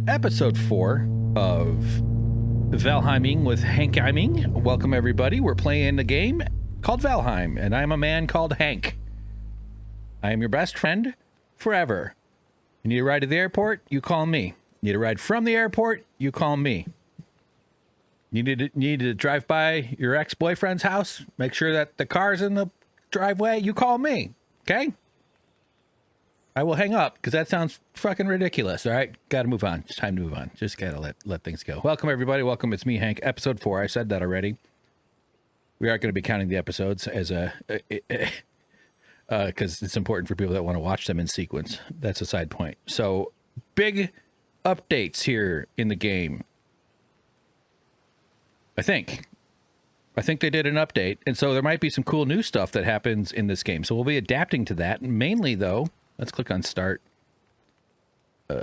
episode 4 of Valheiming with Hankiming. Welcome, everybody. We're playing a game called Valheim, and I'm a man called Hank. I am your best friend forever. You need a ride to the airport? You call me. You need a ride from the airport? You call me. You need to drive by your ex-boyfriend's house? Make sure that the car's in the driveway? You call me. Okay? I will hang up because that sounds fucking ridiculous. All right, gotta move on. It's time to move on. Just gotta let things go. Welcome, everybody. Welcome. It's me, Hank. Episode 4. I said that already. We aren't going to be counting the episodes as a because it's important for people that want to watch them in sequence. That's a side point. So big updates here in the game. I think they did an update, and so there might be some cool new stuff that happens in this game. So we'll be adapting to that. Mainly, though. Let's click on start. Get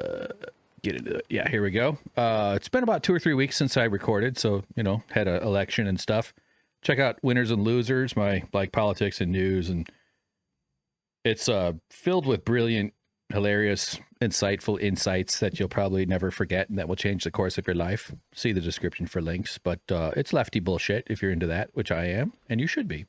into it. Yeah, here we go. It's been about 2 or 3 weeks since I recorded, so, you know, had an election and stuff. Check out Winners and Losers, my like politics and news, and it's filled with brilliant, hilarious, insightful insights that you'll probably never forget and that will change the course of your life. See the description for links, but it's lefty bullshit if you're into that, which I am, and you should be.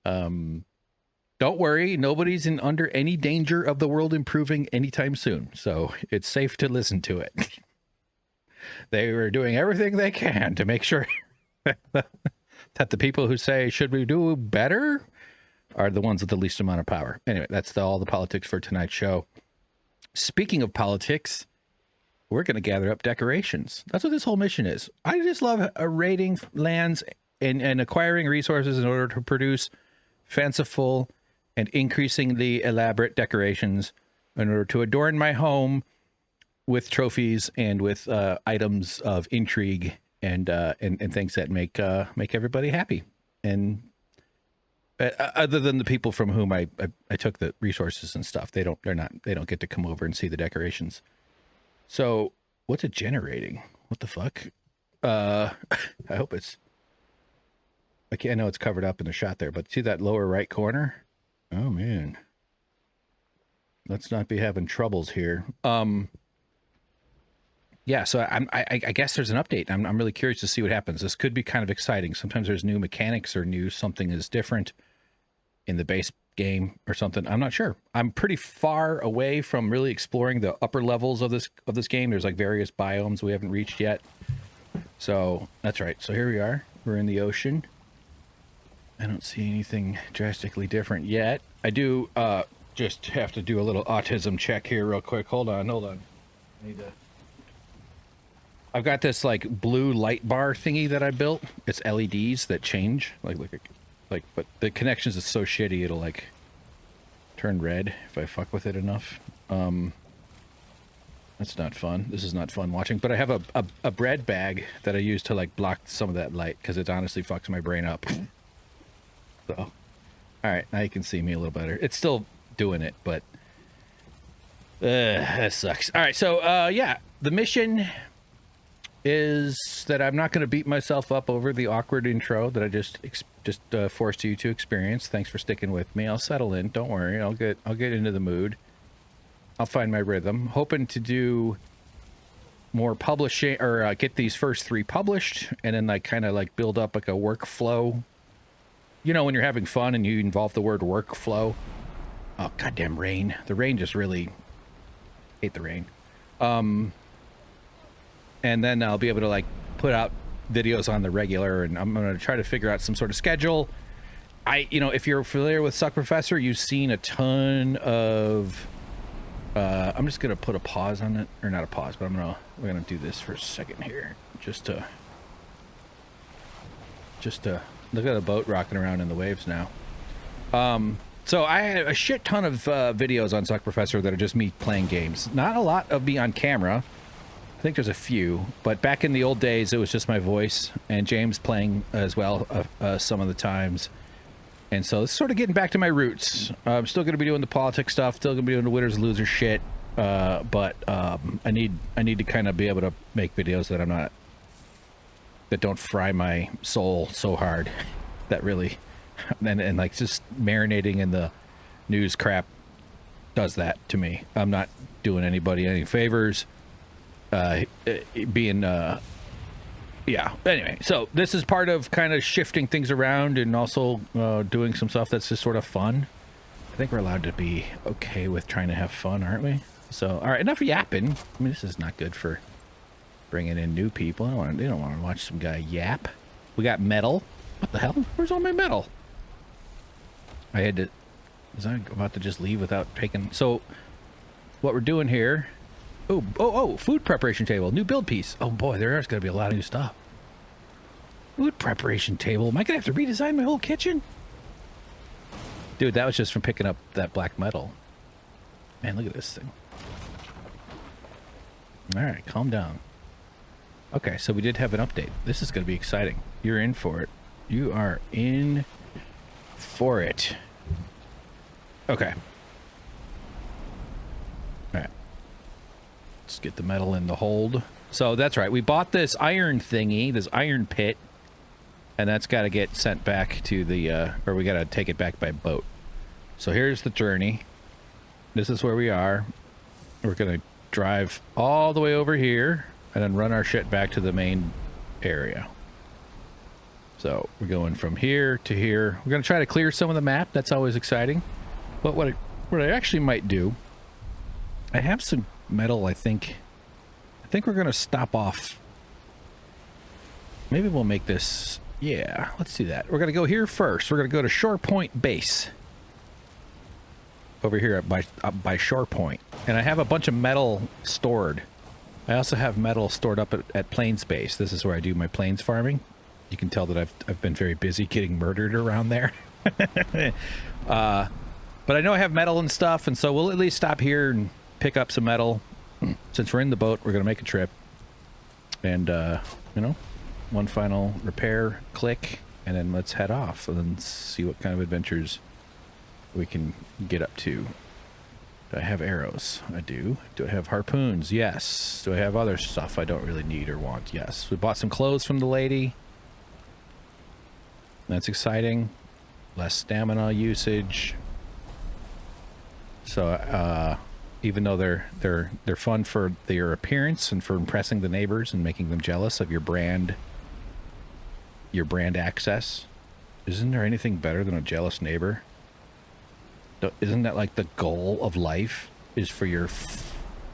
Don't worry, nobody's under any danger of the world improving anytime soon, so it's safe to listen to it. They were doing everything they can to make sure that the people who say, should we do better, are the ones with the least amount of power. Anyway, that's all the politics for tonight's show. Speaking of politics, we're going to gather up decorations. That's what this whole mission is. I just love raiding lands and acquiring resources in order to produce fanciful and increasingly elaborate decorations in order to adorn my home with trophies and with items of intrigue and things that make everybody happy. And other than the people from whom I took the resources and stuff, they don't get to come over and see the decorations. So what's it generating? What the fuck? I hope it's. I know it's covered up in the shot there, but see that lower right corner? Oh man, let's not be having troubles here. Yeah, so I guess there's an update. I'm really curious to see what happens. This could be kind of exciting. Sometimes there's new mechanics or something is different in the base game or something. I'm not sure. I'm pretty far away from really exploring the upper levels of this game. There's like various biomes we haven't reached yet. So that's right. So here we are. We're in the ocean. I don't see anything drastically different yet. I do just have to do a little autism check here real quick. Hold on. I've got this like blue light bar thingy that I built. It's LEDs that change, but the connections is so shitty it'll like turn red if I fuck with it enough. That's not fun. This is not fun watching. But I have a bread bag that I use to like block some of that light because it honestly fucks my brain up. So, all right, now you can see me a little better. It's still doing it, but that sucks. All right, so yeah, the mission is that I'm not going to beat myself up over the awkward intro that I just forced you to experience. Thanks for sticking with me. I'll settle in. Don't worry. I'll get into the mood. I'll find my rhythm. Hoping to do more publishing or get these first 3 published, and then like kind of like build up like a workflow. You know, when you're having fun and you involve the word workflow. Oh, goddamn rain. The rain just really hate the rain. And then I'll be able to like put out videos on the regular, and I'm going to try to figure out some sort of schedule. If you're familiar with Suck Professor, you've seen a ton of, I'm just going to put a pause on it, or not a pause, but we're going to do this for a second here. Just to look at a boat rocking around in the waves now. So I had a shit ton of videos on Suck Professor that are just me playing games. Not a lot of me on camera. I think there's a few, but back in the old days, it was just my voice and James playing as well some of the times. And so it's sort of getting back to my roots. I'm still going to be doing the politics stuff, still going to be doing the winners and losers shit, but I need to kind of be able to make videos that don't fry my soul so hard that really and like just marinating in the news crap does that to me. I'm not doing anybody any favors. being yeah. Anyway, so this is part of kind of shifting things around and also doing some stuff that's just sort of fun. I think we're allowed to be okay with trying to have fun, aren't we? So, all right, enough yapping. I mean, this is not good for bringing in new people. They don't want to watch some guy yap. We got metal. What the hell? Where's all my metal? I had to... Was I about to just leave without taking... So, what we're doing here... Oh, food preparation table. New build piece. Oh boy, there's going to be a lot of new stuff. Food preparation table. Am I going to have to redesign my whole kitchen? Dude, that was just from picking up that black metal. Man, look at this thing. Alright, calm down. Okay, so we did have an update. This is going to be exciting. You're in for it. You are in for it. Okay. Alright. Let's get the metal in the hold. So that's right. We bought this iron thingy, this iron pit. And that's got to get sent back to the, or we got to take it back by boat. So here's the journey. This is where we are. We're going to drive all the way over here and then run our shit back to the main area. So we're going from here to here. We're going to try to clear some of the map. That's always exciting. But what I actually might do, I have some metal, I think we're going to stop off. Maybe we'll make this... Yeah, let's do that. We're going to go here first. We're going to go to Shore Point Base. Over here by Shore Point. And I have a bunch of metal stored. I also have metal stored up at Plains Base. This is where I do my plains farming. You can tell that I've been very busy getting murdered around there. But I know I have metal and stuff, and so we'll at least stop here and pick up some metal. Since we're in the boat, we're going to make a trip. And, you know... One final repair, click, and then let's head off and then see what kind of adventures we can get up to. Do I have arrows? I do. Do I have harpoons? Yes. Do I have other stuff I don't really need or want? Yes. We bought some clothes from the lady. That's exciting. Less stamina usage. So, even though they're fun for their appearance and for impressing the neighbors and making them jealous of your brand access, isn't there anything better than a jealous neighbor? Isn't that like the goal of life, is for your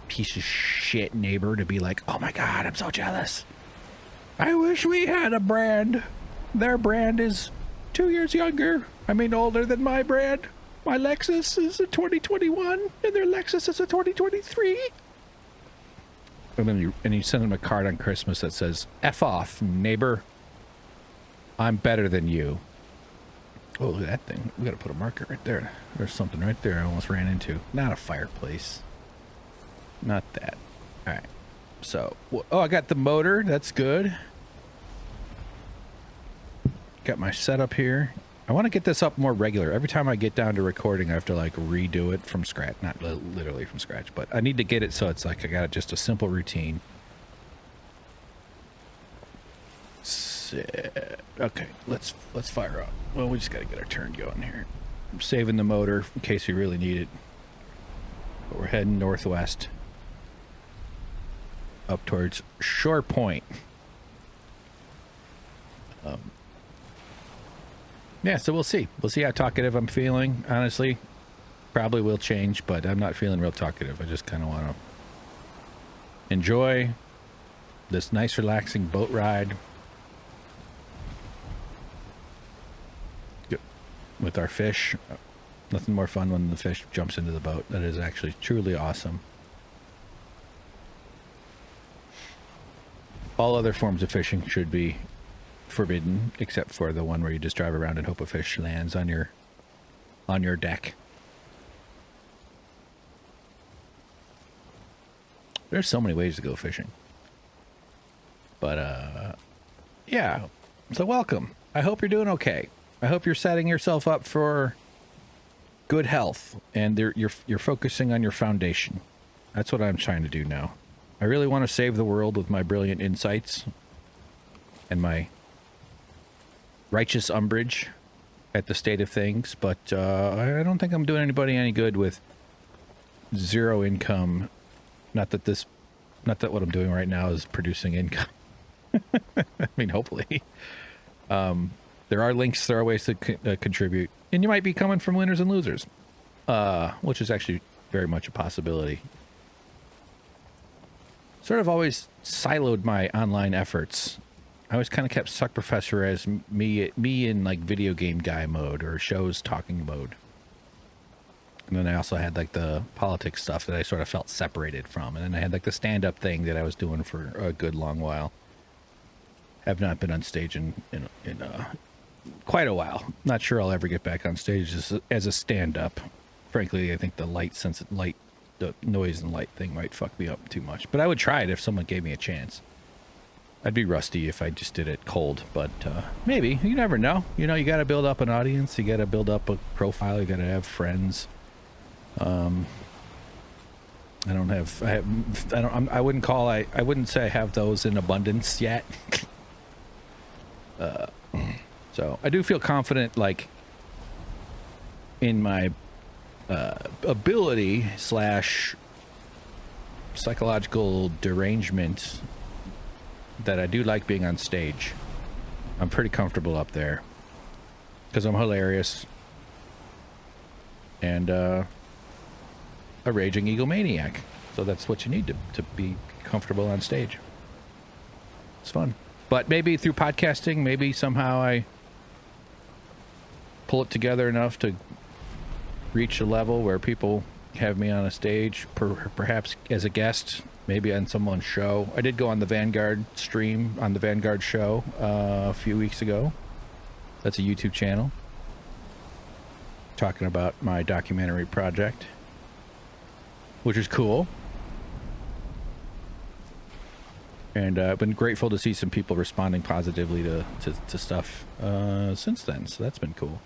piece of shit neighbor to be like, oh my god, I'm so jealous. I wish we had a brand. Their brand is 2 years younger. I mean older than my brand. My Lexus is a 2021 and their Lexus is a 2023. And then you send them a card on Christmas that says, F off, neighbor. I'm better than you. Oh, look at that thing. We gotta put a marker right there. There's something right there I almost ran into. Not a fireplace. Not that. Alright. So, oh, I got the motor. That's good. Got my setup here. I want to get this up more regular. Every time I get down to recording, I have to like redo it from scratch. Not literally from scratch, but I need to get it so it's like I got just a simple routine. Okay, let's fire up. Well, we just got to get our turn going here. I'm saving the motor in case we really need it. But we're heading northwest. Up towards Shore Point. Yeah, so we'll see. We'll see how talkative I'm feeling. Honestly, probably will change, but I'm not feeling real talkative. I just kind of want to enjoy this nice, relaxing boat ride with our fish. Nothing more fun when the fish jumps into the boat. That is actually truly awesome. All other forms of fishing should be forbidden, except for the one where you just drive around and hope a fish lands on your deck. There's so many ways to go fishing. But yeah. So welcome. I hope you're doing okay. I hope you're setting yourself up for good health and you're focusing on your foundation. That's what I'm trying to do now. I really want to save the world with my brilliant insights and my righteous umbrage at the state of things, but I don't think I'm doing anybody any good with zero income. Not that this Not that what I'm doing right now is producing income. I mean, hopefully. There are links, there are ways to contribute. And you might be coming from winners and losers, which is actually very much a possibility. Sort of always siloed my online efforts. I always kind of kept Suck Professor as me in like video game guy mode or shows talking mode. And then I also had like the politics stuff that I sort of felt separated from. And then I had like the stand-up thing that I was doing for a good long while. Have not been on stage in quite a while. Not sure I'll ever get back on stage as a stand-up. Frankly, I think the the noise and light thing might fuck me up too much. But I would try it if someone gave me a chance. I'd be rusty if I just did it cold, but maybe. You never know. You know, you got to build up an audience. You got to build up a profile. You got to have friends. I wouldn't say I have those in abundance yet. So I do feel confident, like, in my ability / psychological derangement that I do like being on stage. I'm pretty comfortable up there because I'm hilarious and a raging egomaniac. So that's what you need to be comfortable on stage. It's fun. But maybe through podcasting, maybe somehow I pull it together enough to reach a level where people have me on a stage, perhaps as a guest, maybe on someone's show. I did go on the Vanguard stream, on the Vanguard show a few weeks ago. That's a YouTube channel. Talking about my documentary project, which is cool. And I've been grateful to see some people responding positively to stuff since then. So that's been cool.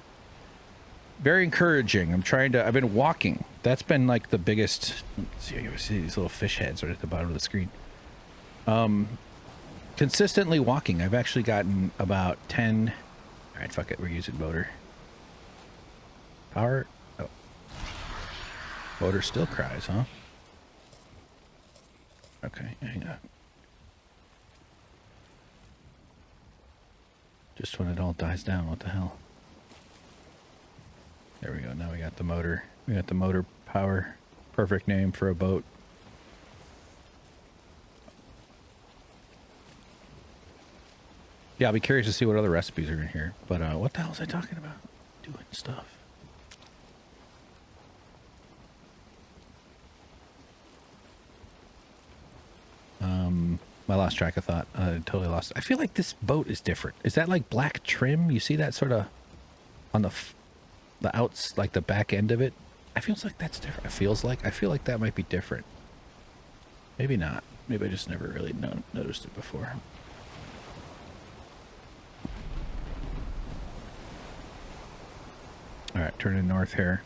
Very encouraging. I've been walking. That's been like the biggest. See, you see these little fish heads right at the bottom of the screen. Consistently walking. I've actually gotten about 10. All right, fuck it. We're using motor. Power. Oh. Motor still cries, huh? Okay, hang on. Just when it all dies down, what the hell? There we go. Now we got the motor. We got the motor power. Perfect name for a boat. Yeah, I'll be curious to see what other recipes are in here. But what the hell was I talking about? Doing stuff. I lost track of thought. I totally lost. I feel like this boat is different. Is that like black trim? You see that sort of on the outs, like the back end of it? I feels like that's different. I feel like that might be different. Maybe not. Maybe I just never really noticed it before. All right, turning north here.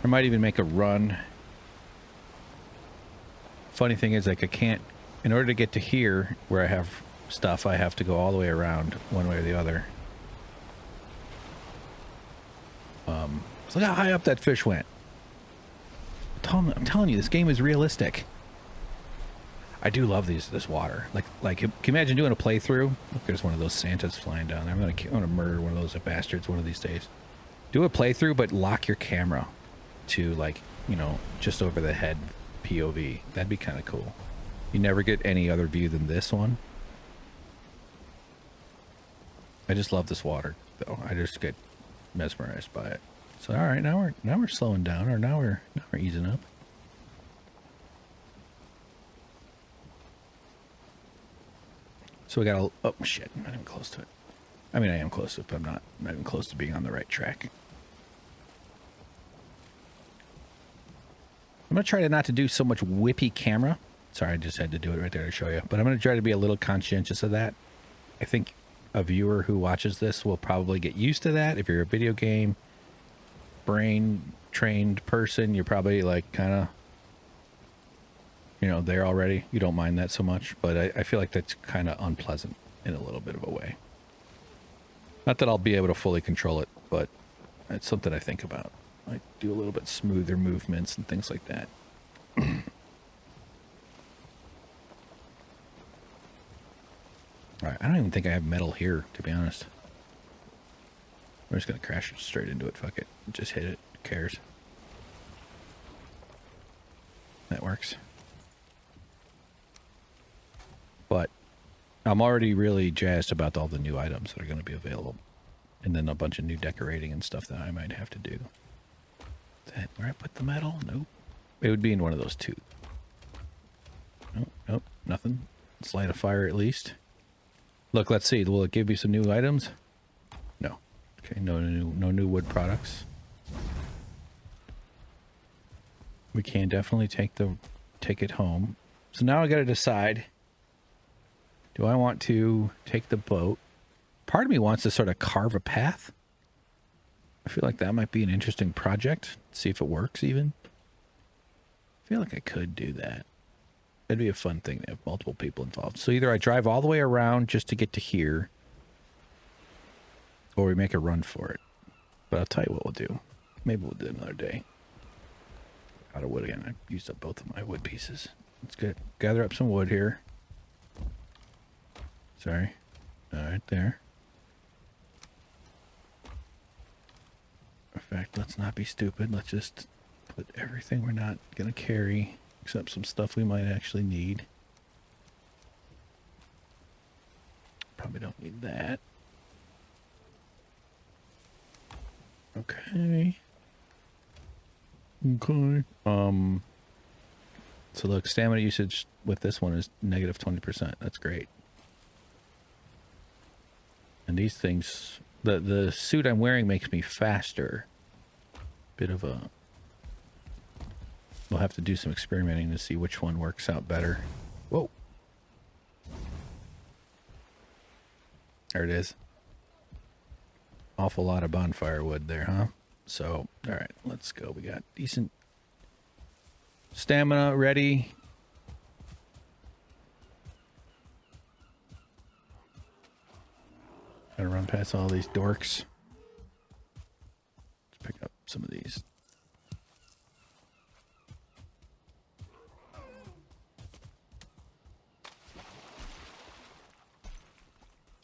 I might even make a run. Funny thing is, like, I can't, in order to get to here where I have stuff, I have to go all the way around one way or the other. So look how high up that fish went. I'm telling you, this game is realistic. I do love this water. Like, can you imagine doing a playthrough? Look, there's one of those Santas flying down there. I'm gonna murder one of those bastards one of these days. Do a playthrough, but lock your camera to, like, you know, just over the head POV. That'd be kind of cool. You never get any other view than this one. I just love this water, though. I just get mesmerized by it. So, all right, now we're slowing down, or now we're easing up. So we got oh shit, I'm not even close to it. I mean, I am close to it, but I'm not even close to being on the right track. I'm going to try not to do so much whippy camera. Sorry, I just had to do it right there to show you. But I'm going to try to be a little conscientious of that. I think a viewer who watches this will probably get used to that. If you're a video game brain trained person, you're probably like kind of, you know, there already. You don't mind that so much. But I feel like that's kind of unpleasant in a little bit of a way. Not that I'll be able to fully control it, but it's something I think about. I do a little bit smoother movements and things like that. Alright, I don't even think I have metal here, to be honest. We're just gonna crash straight into it, fuck it. Just hit it, who cares? That works. But I'm already really jazzed about all the new items that are gonna be available. And then a bunch of new decorating and stuff that I might have to do. Is that where I put the metal? Nope. It would be in one of those two. Nope, nope, nothing. Let's light a fire at least. Look, let's see. Will it give me some new items? No. Okay, no new wood products. We can definitely take it home. So now I got to decide. Do I want to take the boat? Part of me wants to sort of carve a path. I feel like that might be an interesting project. See if it works even. I feel like I could do that. It'd be a fun thing to have multiple people involved. So either I drive all the way around just to get to here, or we make a run for it. But I'll tell you what we'll do. Maybe we'll do it another day. Out of wood again. I used up both of my wood pieces. Let's gather up some wood here. Sorry. All right, there. In fact, let's not be stupid. Let's just put everything we're not going to carry, except some stuff we might actually need. Probably don't need that. Okay. Okay. So look, stamina usage with this one is negative 20%. That's great. And these things, the suit I'm wearing makes me faster. Bit of a... We'll have to do some experimenting to see which one works out better. Whoa. There it is. Awful lot of bonfire wood there, huh? So, all right, let's go. We got decent stamina ready. Gotta run past all these dorks. Let's pick up some of these.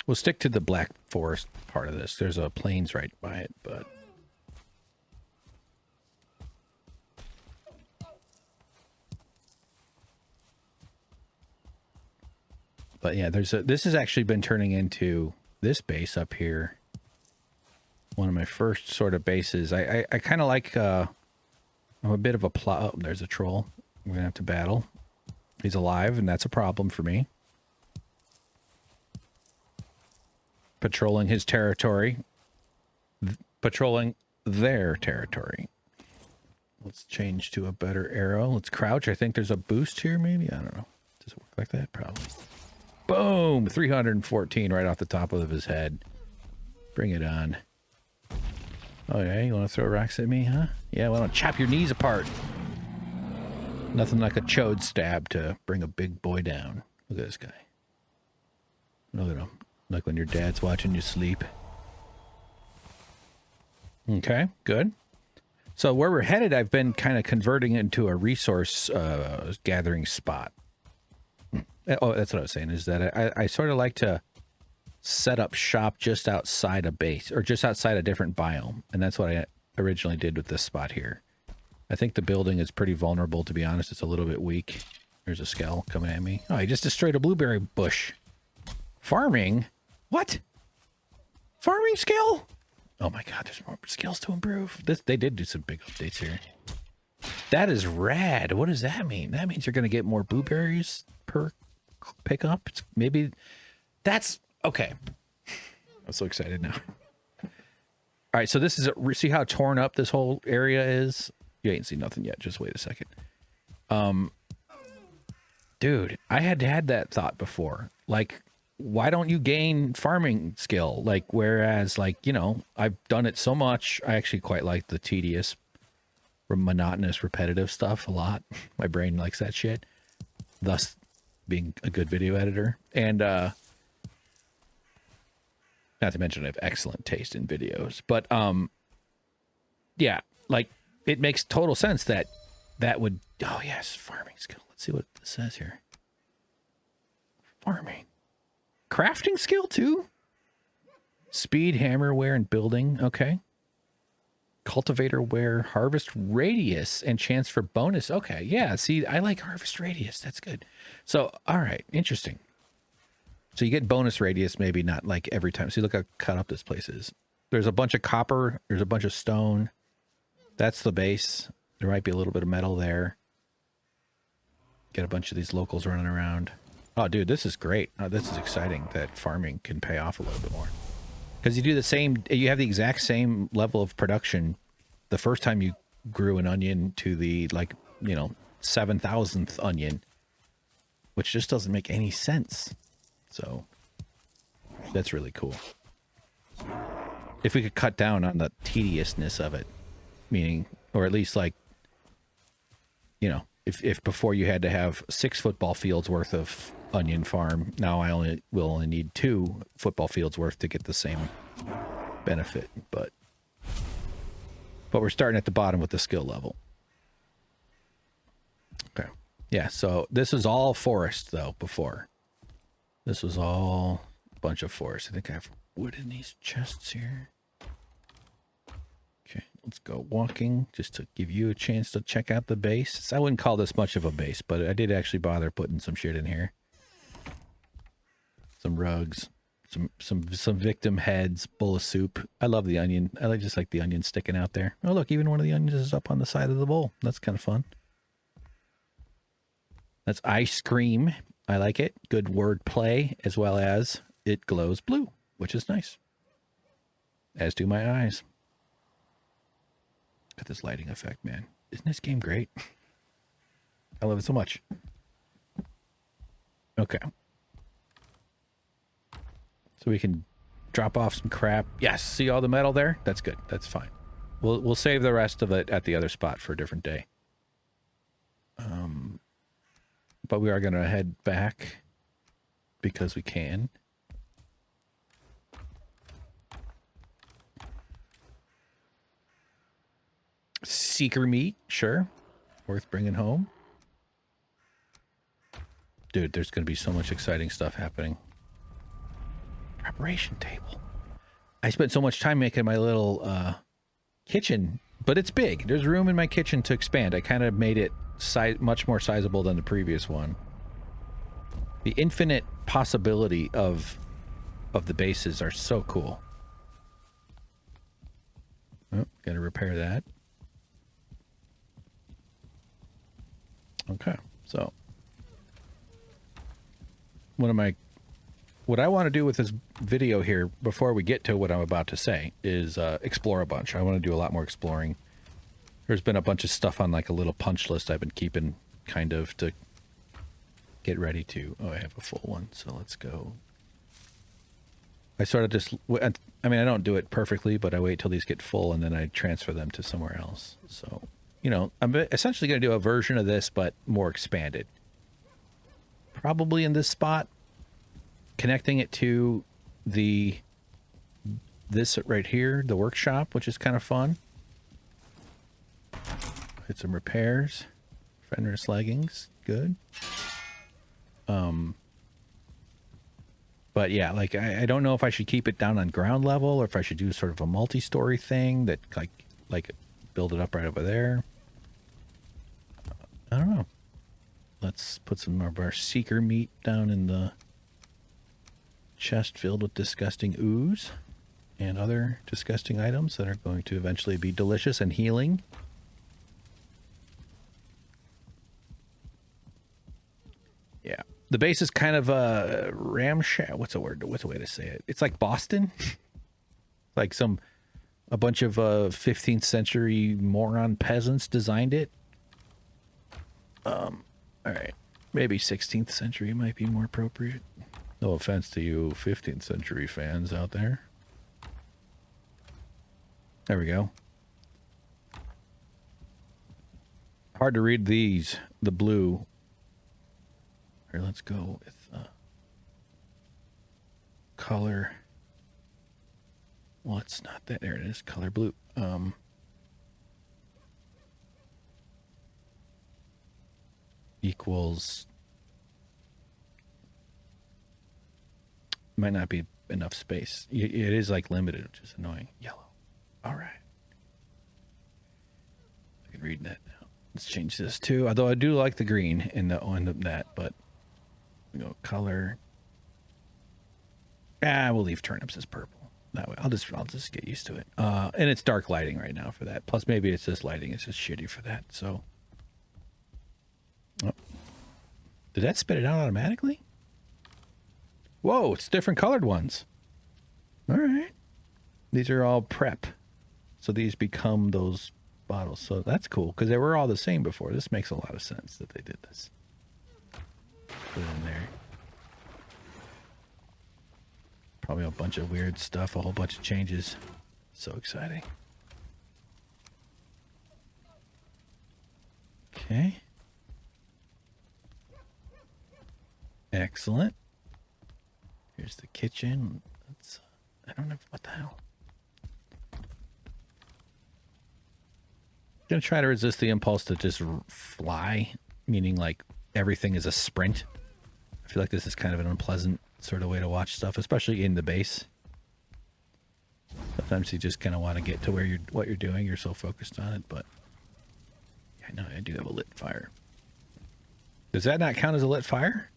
We'll stick to the Black Forest part of this. There's a plains right by it, but... But yeah, this has actually been turning into this base up here. One of my first sort of bases. I kind of like, I'm a bit of a plot. Oh, there's a troll. We're going to have to battle. He's alive, and that's a problem for me. Patrolling his territory. Patrolling their territory. Let's change to a better arrow. Let's crouch. I think there's a boost here, maybe? I don't know. Does it work like that? Probably. Boom! 314 right off the top of his head. Bring it on. Oh, yeah? You want to throw rocks at me, huh? Yeah, why don't I chop your knees apart? Nothing like a chode stab to bring a big boy down. Look at this guy. Look at him. Like when your dad's watching you sleep. Okay, good. So where we're headed, I've been kind of converting it into a resource gathering spot. Oh, that's what I was saying, is that I sort of like to set up shop just outside a base, or just outside a different biome. And that's what I originally did with this spot here. I think the building is pretty vulnerable, to be honest. It's a little bit weak. There's a skell coming at me. Oh, he just destroyed a blueberry bush. Farming? What? Farming skill? Oh my god, there's more skills to improve. They did do some big updates here. That is rad. What does that mean? That means you're going to get more blueberries per pickup. It's maybe that's okay. I'm so excited now. All right, so this is see how torn up this whole area is? You ain't seen nothing yet. Just wait a second. Dude, I had that thought before. Like, why don't you gain farming skill? Like, whereas, like, you know, I've done it so much. I actually quite like the tedious, monotonous, repetitive stuff a lot. My brain likes that shit. Thus, being a good video editor. And, not to mention I have excellent taste in videos. But, yeah, like, it makes total sense that would Oh, yes, farming skill. Let's see what it says here. Farming. Crafting skill, too? Speed, hammerware, and building. Okay. Cultivator wear, harvest radius, and chance for bonus. Okay, yeah, see, I like harvest radius. That's good. So, all right, interesting. So you get bonus radius, maybe not like every time. See, look how cut up this place is. There's a bunch of copper. There's a bunch of stone. That's the base. There might be a little bit of metal there. Get a bunch of these locals running around. Oh, dude, this is great. Oh, this is exciting that farming can pay off a little bit more. Because you do the same, you have the exact same level of production the first time you grew an onion to the, like, you know, 7,000th onion, which just doesn't make any sense. So that's really cool. If we could cut down on the tediousness of it, meaning, or at least like, you know, if before you had to have 6 football fields worth of onion farm, now I will only need 2 football fields worth to get the same benefit. But we're starting at the bottom with the skill level. Okay. Yeah, so this is all forest though before. This was all a bunch of forest. I think I have wood in these chests here. Okay, let's go walking just to give you a chance to check out the base. I wouldn't call this much of a base, but I did actually bother putting some shit in here. Some rugs, some victim heads, bowl of soup. I love the onion. I just like the onion sticking out there. Oh, look, even one of the onions is up on the side of the bowl. That's kind of fun. That's ice cream. I like it. Good word play, as well as it glows blue, which is nice. As do my eyes. Look at this lighting effect, man. Isn't this game great? I love it so much. Okay. So we can drop off some crap. Yes, see all the metal there? That's good. That's fine. We'll save the rest of it at the other spot for a different day. But we are going to head back because we can. Seeker meat, sure. Worth bringing home. Dude, there's going to be so much exciting stuff happening. Preparation table. I spent so much time making my little kitchen, but it's big. There's room in my kitchen to expand. I kind of made it much more sizable than the previous one. The infinite possibility of the bases are so cool. Oh, gotta repair that. Okay, so what I want to do with this video here, before we get to what I'm about to say, is explore a bunch. I want to do a lot more exploring. There's been a bunch of stuff on like a little punch list I've been keeping kind of to get ready to. Oh, I have a full one, so let's go. I sort of just, I mean, I don't do it perfectly, but I wait till these get full and then I transfer them to somewhere else. So, you know, I'm essentially going to do a version of this, but more expanded. Probably in this spot, connecting it to this right here, the workshop, which is kind of fun. Hit some repairs. Fenris leggings, good. But yeah, like I don't know if I should keep it down on ground level or if I should do sort of a multi-story thing that like build it up right over there. I don't know. Let's put some of our seeker meat down in the chest filled with disgusting ooze and other disgusting items that are going to eventually be delicious and healing. Yeah. The base is kind of a ramshackle. What's a word? What's a way to say it? It's like Boston. Like a bunch of 15th century moron peasants designed it. All right. Maybe 16th century might be more appropriate. No offense to you 15th century fans out there. There we go. Hard to read these, the blue. Here, let's go with color. Well, it's not that. There it is, color blue. equals, might not be enough space. It is like limited, which is annoying. Yellow. All right. I can read that now. Let's change this too. Although I do like the green in the on that, but you know, color. We'll leave turnips as purple. That way, I'll just get used to it. And it's dark lighting right now for that. Plus, maybe it's just lighting. It's just shitty for that. So, oh. Did that spit it out automatically? Whoa, it's different colored ones. All right. These are all prep. So these become those bottles. So that's cool because they were all the same before. This makes a lot of sense that they did this. Put it in there. Probably a bunch of weird stuff, a whole bunch of changes. So exciting. Okay. Excellent. Here's the kitchen. Let's, I don't know, what the hell? Gonna try to resist the impulse to just fly, meaning like everything is a sprint. I feel like this is kind of an unpleasant sort of way to watch stuff, especially in the base. Sometimes you just kind of want to get to where what you're doing. You're so focused on it, but yeah, no, I do have a lit fire. Does that not count as a lit fire?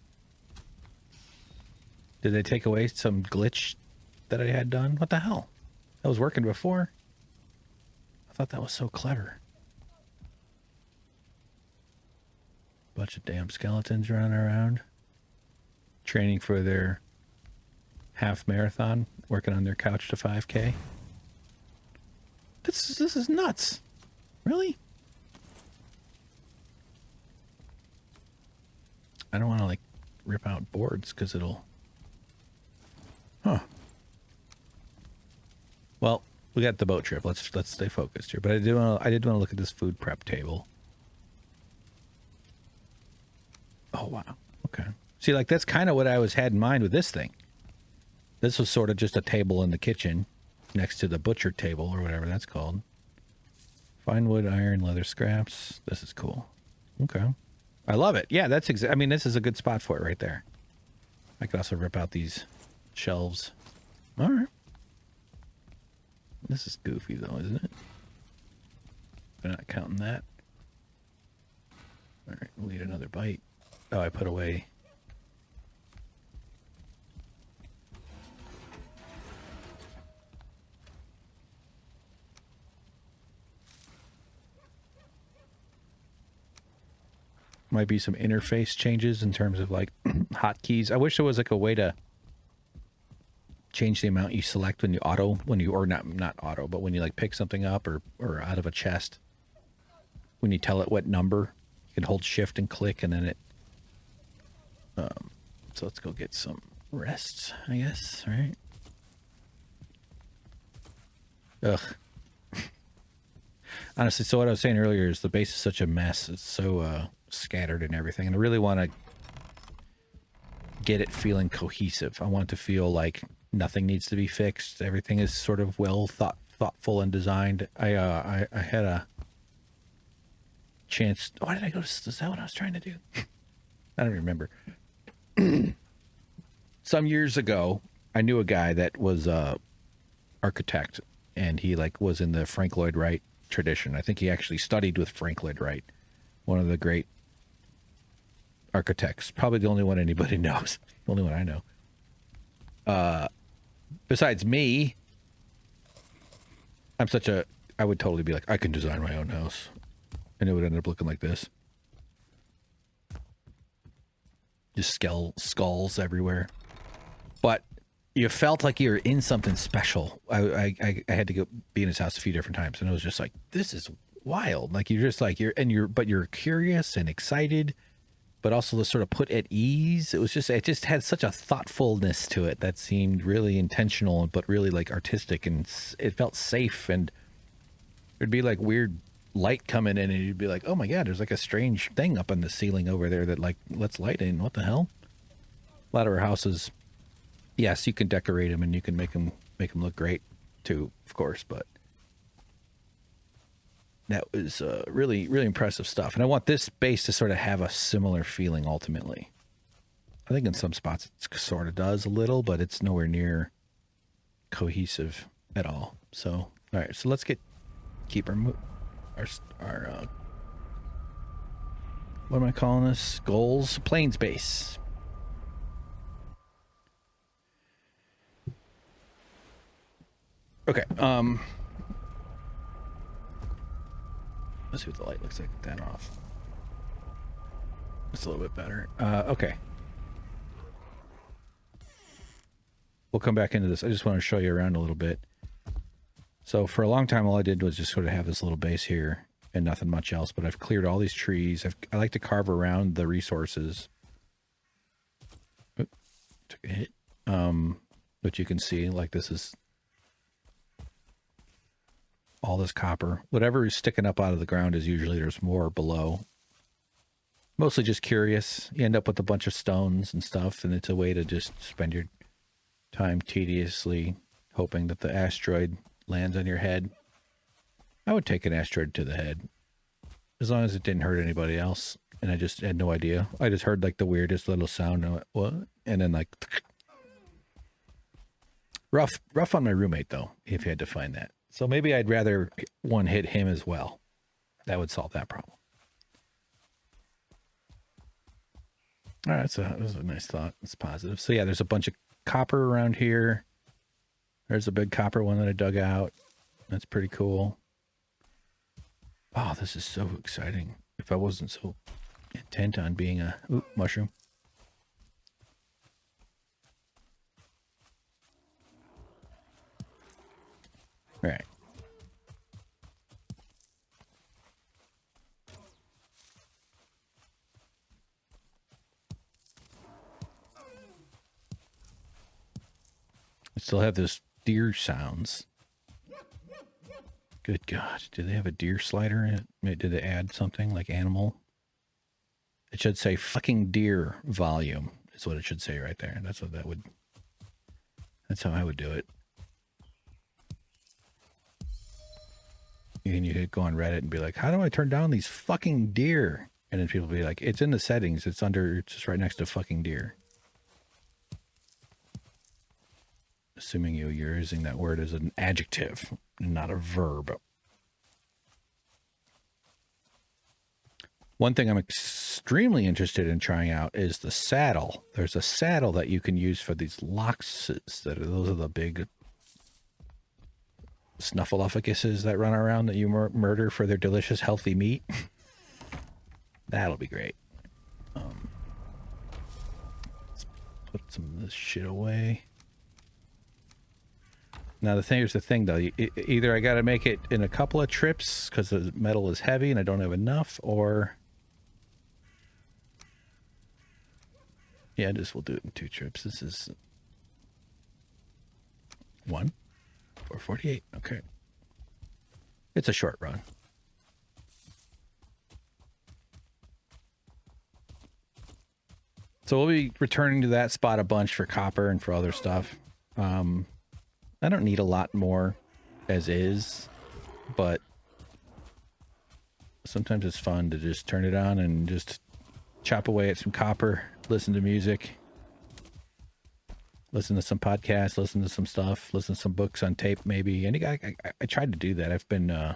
Did they take away some glitch that I had done? What the hell? That was working before. I thought that was so clever. Bunch of damn skeletons running around. Training for their half marathon. Working on their couch to 5K. This is nuts. Really? I don't want to like rip out boards because it'll... Huh. Well, we got the boat trip. Let's stay focused here. But I did want to look at this food prep table. Oh wow. Okay. See, like that's kind of what I had in mind with this thing. This was sort of just a table in the kitchen next to the butcher table or whatever that's called. Fine wood, iron, leather scraps. This is cool. Okay. I love it. Yeah, that's I mean, this is a good spot for it right there. I could also rip out these shelves. All right. This is goofy though, isn't it? We're not counting that. All right, we'll eat another bite. Oh, I put away. Might be some interface changes in terms of like hotkeys. I wish there was like a way to change the amount you select when you or not auto, but when you like pick something up or out of a chest. When you tell it what number, you can hold shift and click and then it so let's go get some rest, I guess, right? Ugh. Honestly, so what I was saying earlier is the base is such a mess. It's so scattered and everything, and I really want to get it feeling cohesive. I want it to feel like nothing needs to be fixed. Everything is sort of well thoughtful and designed. I had a chance. Why did I go to? Is that what I was trying to do? I don't remember. Some years ago, I knew a guy that was a architect, and he like was in the Frank Lloyd Wright tradition. I think he actually studied with Frank Lloyd Wright, one of the great architects. Probably the only one anybody knows. The only one I know. Besides me, I would totally be like, I can design my own house. And it would end up looking like this. Just skulls everywhere. But you felt like you were in something special. I had to go be in his house a few different times, and it was just like, this is wild. Like you're just like but you're curious and excited, but also to sort of put at ease. It just had such a thoughtfulness to it that seemed really intentional, but really like artistic, and it felt safe. And there'd be like weird light coming in, and you'd be like, oh my god, there's like a strange thing up on the ceiling over there that like lets light in. What the hell? A lot of our houses, yes, you can decorate them and you can make them look great too, of course, but that was really, really impressive stuff. And I want this base to sort of have a similar feeling ultimately. I think in some spots it sort of does a little, but it's nowhere near cohesive at all. So, all right, so let's keep our what am I calling this? Goals, planes base. Okay, let's see what the light looks like with that off. It's a little bit better. Okay. We'll come back into this. I just want to show you around a little bit. So for a long time, all I did was just sort of have this little base here and nothing much else, but I've cleared all these trees. I like to carve around the resources. Oop, took a hit. But you can see, like, this is all this copper. Whatever is sticking up out of the ground is usually there's more below. Mostly just curious. You end up with a bunch of stones and stuff, and it's a way to just spend your time tediously hoping that the asteroid lands on your head. I would take an asteroid to the head as long as it didn't hurt anybody else, and I just had no idea. I just heard like the weirdest little sound and I went, what? And then like rough on my roommate though, if you had to find that. So maybe I'd rather one hit him as well. That would solve that problem. All right, so that was a nice thought. It's positive. So yeah, there's a bunch of copper around here. There's a big copper one that I dug out. That's pretty cool. Oh, this is so exciting. If I wasn't so intent on being a mushroom. All right. I still have those deer sounds. Good God. Do they have a deer slider in it? Did they add something like animal? It should say fucking deer volume is what it should say right there. That's what that would, that's how I would do it. And you could go on Reddit and be like, how do I turn down these fucking deer? And then people be like, it's in the settings. It's just right next to fucking deer. Assuming you're using that word as an adjective, not a verb. One thing I'm extremely interested in trying out is the saddle. There's a saddle that you can use for these loxes. Those are the big snuffleupaguses that run around that you murder for their delicious, healthy meat. That'll be great. Let's put some of this shit away. Now, here's the thing, though. Either I got to make it in a couple of trips because the metal is heavy and I don't have enough, or... Yeah, we'll do it in 2 trips. This is... 1. 448. Okay. It's a short run. So we'll be returning to that spot a bunch for copper and for other stuff. I don't need a lot more as is, but sometimes it's fun to just turn it on and just chop away at some copper, listen to music, listen to some podcasts, listen to some stuff, listen to some books on tape maybe. And I tried to do that. I've been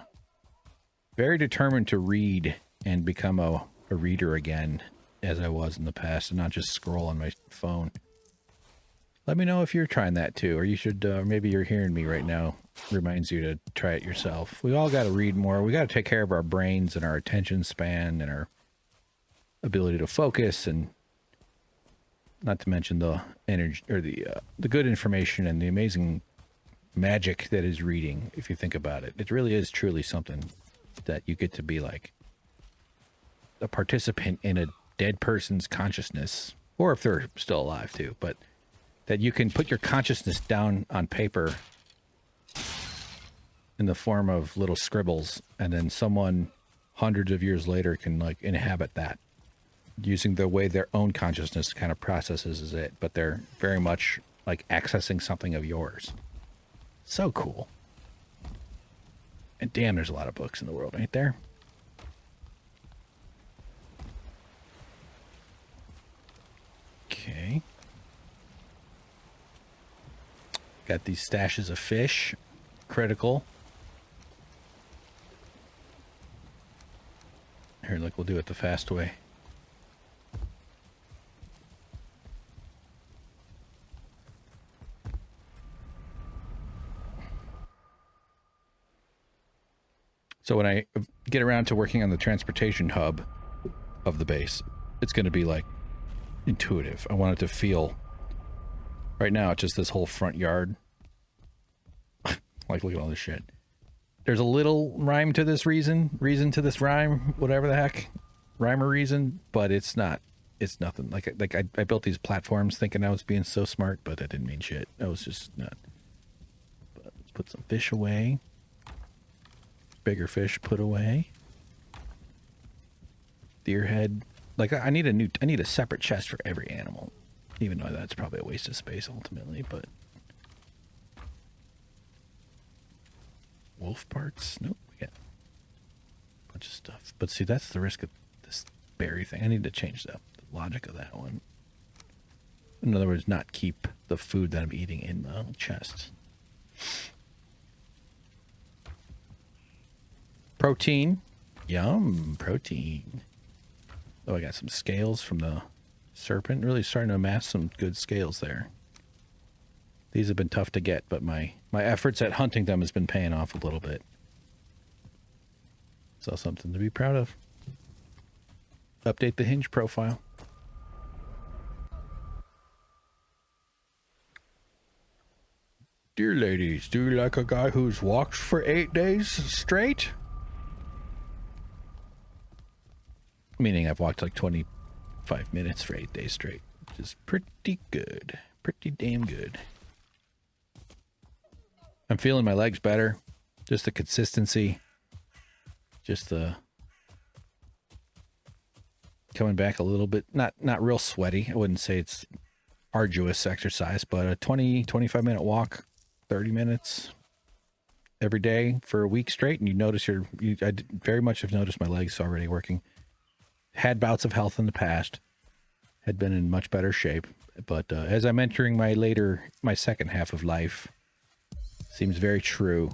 very determined to read and become a reader again as I was in the past and not just scroll on my phone. Let me know if you're trying that too, or you should, maybe you're hearing me right now, reminds you to try it yourself. We all got to read more. We got to take care of our brains and our attention span and our ability to focus, and not to mention the energy or the good information and the amazing magic that is reading. If you think about it, it really is truly something that you get to be like a participant in a dead person's consciousness, or if they're still alive too, but that you can put your consciousness down on paper in the form of little scribbles, and then someone hundreds of years later can like inhabit that using the way their own consciousness kind of processes it, but they're very much like accessing something of yours. So cool. And damn, there's a lot of books in the world, ain't there? Okay. Got these stashes of fish. Critical. Here, look, we'll do it the fast way. So when I get around to working on the transportation hub of the base, it's going to be like intuitive. I want it to feel. Right now, it's just this whole front yard. Like, look at all this shit. There's a little rhyme to this reason to this rhyme, whatever the heck, rhyme or reason, but it's not. It's nothing. Like I built these platforms thinking I was being so smart, but I didn't mean shit. I was just not. But let's put some fish away. Bigger fish put away. Deer head. Like I need a separate chest for every animal. Even though that's probably a waste of space ultimately, but wolf parts? Nope, we got a bunch of stuff. But see, that's the risk of this berry thing. I need to change the logic of that one. In other words, not keep the food that I'm eating in the chest. Protein. Yum, protein. Oh, I got some scales from the serpent. Really starting to amass some good scales there. These have been tough to get, but my efforts at hunting them has been paying off a little bit. So something to be proud of. Update the hinge profile. Dear ladies, do you like a guy who's walked for 8 days straight? Meaning I've walked like 25 minutes for 8 days straight, which is pretty good. Pretty damn good. I'm feeling my legs better. Just the consistency. Just the coming back a little bit. Not real sweaty. I wouldn't say it's arduous exercise, but a 25 minute walk, 30 minutes every day for a week straight, and you notice I very much have noticed my legs already working. Had bouts of health in the past, had been in much better shape, but as I'm entering my second half of life, seems very true.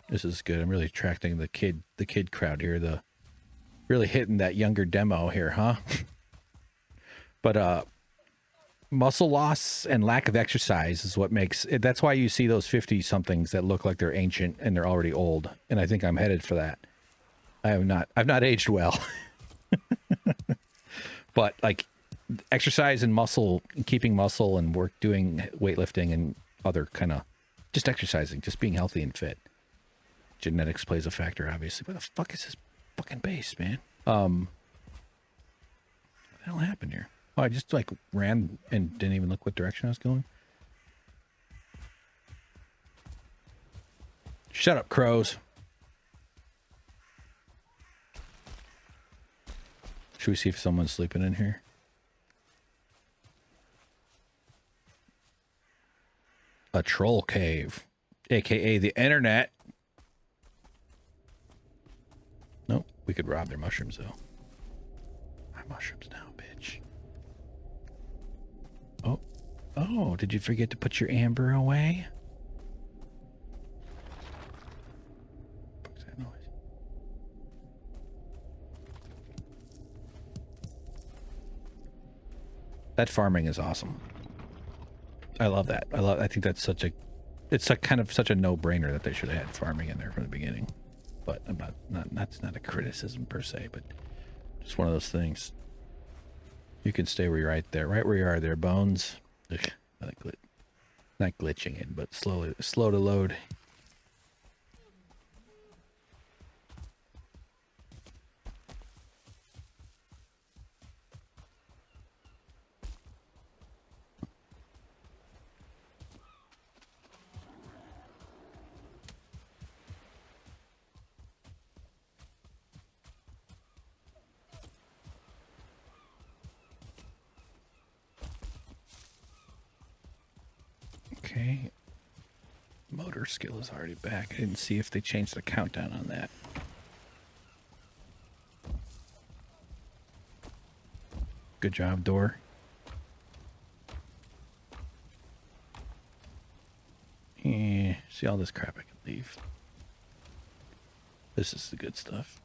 This is good. I'm really attracting the kid crowd here. Really hitting that younger demo here, huh? But muscle loss and lack of exercise is what makes it. That's why you see those 50 somethings that look like they're ancient and they're already old. And I think I'm headed for that. I've not aged well. But like exercise and muscle, keeping muscle and doing weightlifting and other kind of just exercising, just being healthy and fit. Genetics plays a factor, obviously. Where the fuck is this fucking base, man? What the hell happened here? Oh, I just like ran and didn't even look what direction I was going. Shut up, crows. Should we see if someone's sleeping in here? A troll cave, aka the internet. Nope, we could rob their mushrooms though. My mushrooms now, bitch. Oh, did you forget to put your amber away? What's that noise? That farming is awesome. I love that. I think that's it's such a no-brainer that they should have had farming in there from the beginning. But I'm that's not a criticism per se, but just one of those things. You can stay right where you are there, Bones. Ugh, not glitching in, but slow to load. motor skill is already back. I didn't see if they changed the countdown on that. Good job, Dore. Yeah, see all this crap I can leave. This is the good stuff.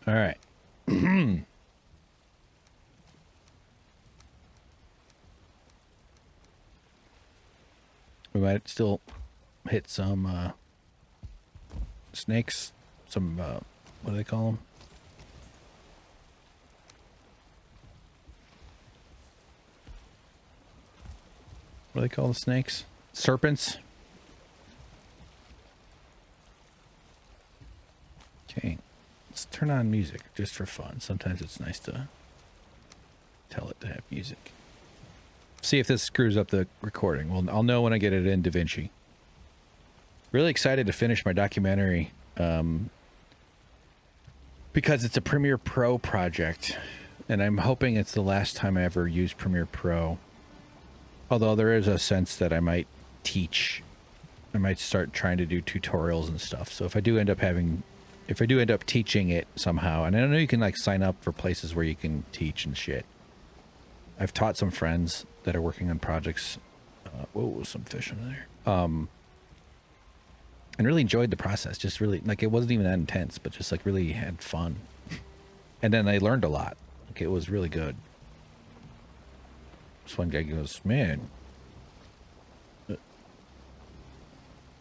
All right. We might still hit some snakes, some what do they call them? What do they call the snakes? Serpents. Okay, let's turn on music just for fun. Sometimes it's nice to tell it to have music. See if this screws up the recording. Well, I'll know when I get it in DaVinci. Really excited to finish my documentary because it's a Premiere Pro project, and I'm hoping it's the last time I ever use Premiere Pro. Although there is a sense that I might teach. I might start trying to do tutorials and stuff. So if I do end up teaching it somehow, and I know you can like sign up for places where you can teach and shit. I've taught some friends that are working on projects. Whoa, some fish in there. And really enjoyed the process. Just really, like, it wasn't even that intense, but just like really had fun. And then I learned a lot. Like, it was really good. This one guy goes, man.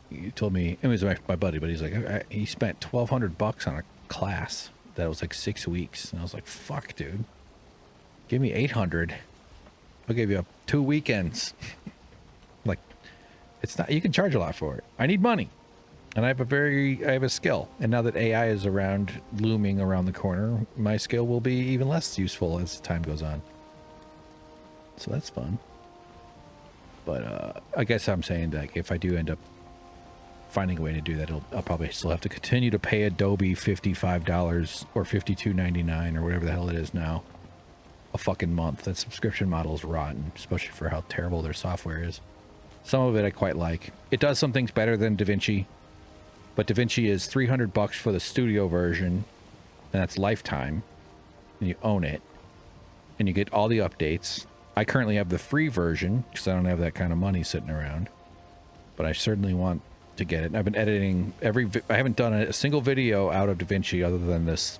He told me, it was my buddy, but he's like, he spent $1,200 on a class that was like 6 weeks. And I was like, fuck, dude. Give me 800. I'll give you 2 weekends. Like, it's not, you can charge a lot for it. I need money. And I have a skill. And now that AI is looming around the corner, my skill will be even less useful as time goes on. So that's fun. But I guess I'm saying, like, if I do end up finding a way to do that, I'll probably still have to continue to pay Adobe $55 or $52.99 or whatever the hell it is now a fucking month. That subscription model is rotten, especially for how terrible their software is. Some of it I quite like. It does some things better than DaVinci, but DaVinci is $300 for the studio version, and that's lifetime, and you own it, and you get all the updates. I currently have the free version because I don't have that kind of money sitting around, but I certainly want to get it. I've been editing I haven't done a single video out of DaVinci other than this